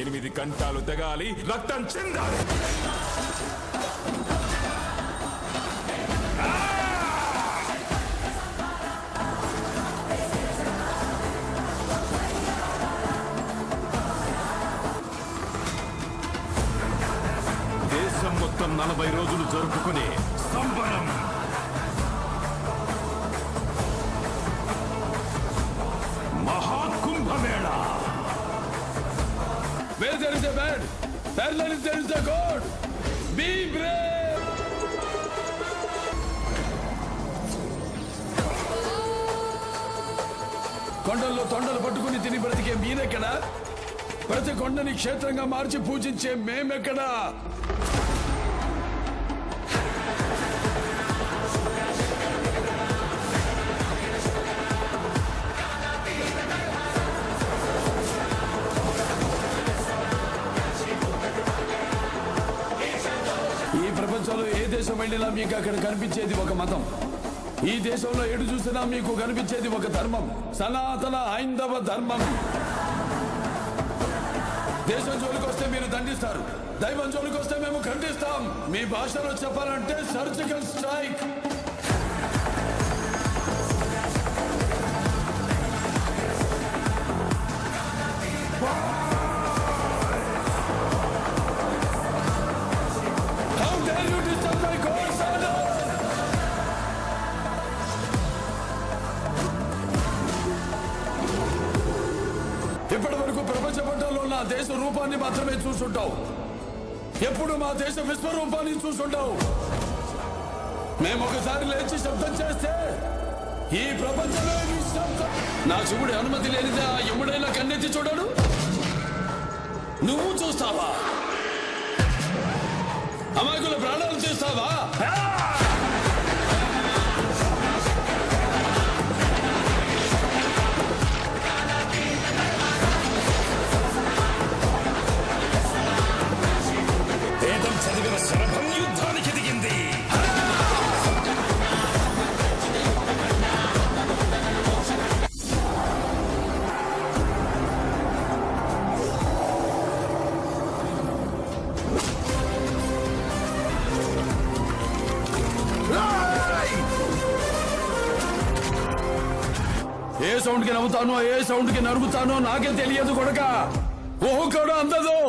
8 గంటలు తెగాలి, రక్తం చెందాలి. దేశం మొత్తం 40 రోజులు జరుపుకునే సంబరం. Maha Kumbh Mela. Where there is a man, parallel there is a God. Be brave. కొండల్లో తొండలు పట్టుకుని తిని బ్రతికే మీరెక్కడా? ప్రతి కొండని క్షేత్రంగా మార్చి పూజించే మేమెక్కడా? ఈ ప్రపంచంలో ఏ దేశం వెళ్ళినా మీకు అక్కడ కనిపించేది ఒక మతం. ఈ దేశంలో ఎటు చూసినా మీకు కనిపించేది ఒక ధర్మం, సనాతన హైందవ ధర్మం. దేశం జోలికి వస్తే మీరు దండిస్తారు, దైవం జోలికి వస్తే మేము ఖండిస్తాం. మీ భాషలో చెప్పాలంటే సర్జికల్ స్ట్రైక్. ఇప్పటి వరకు ప్రపంచ పటంలో నా దేశ రూపాన్ని మాత్రమే చూసుంటావు. ఎప్పుడు మా దేశ విశ్వరూపాన్ని చూసుంటావు. మేము ఒకసారి లేచి శబ్దం చేస్తే ఈ ప్రపంచమే నిశ్శబ్దం. నా శివుడి అనుమతి లేనిదే ఆ యముడైనా కన్నెత్తి చూడడు. నువ్వు చూస్తావా? అమాయకుల ప్రాణాలు చూస్తావా? చదివిన శరభం యుద్ధానికి దిగింది. ఏ సౌండ్ కి నవ్వుతానో ఏ సౌండ్ కి నరుగుతానో నాకే తెలియదు కొడక. ఓహో కూడా అందదు.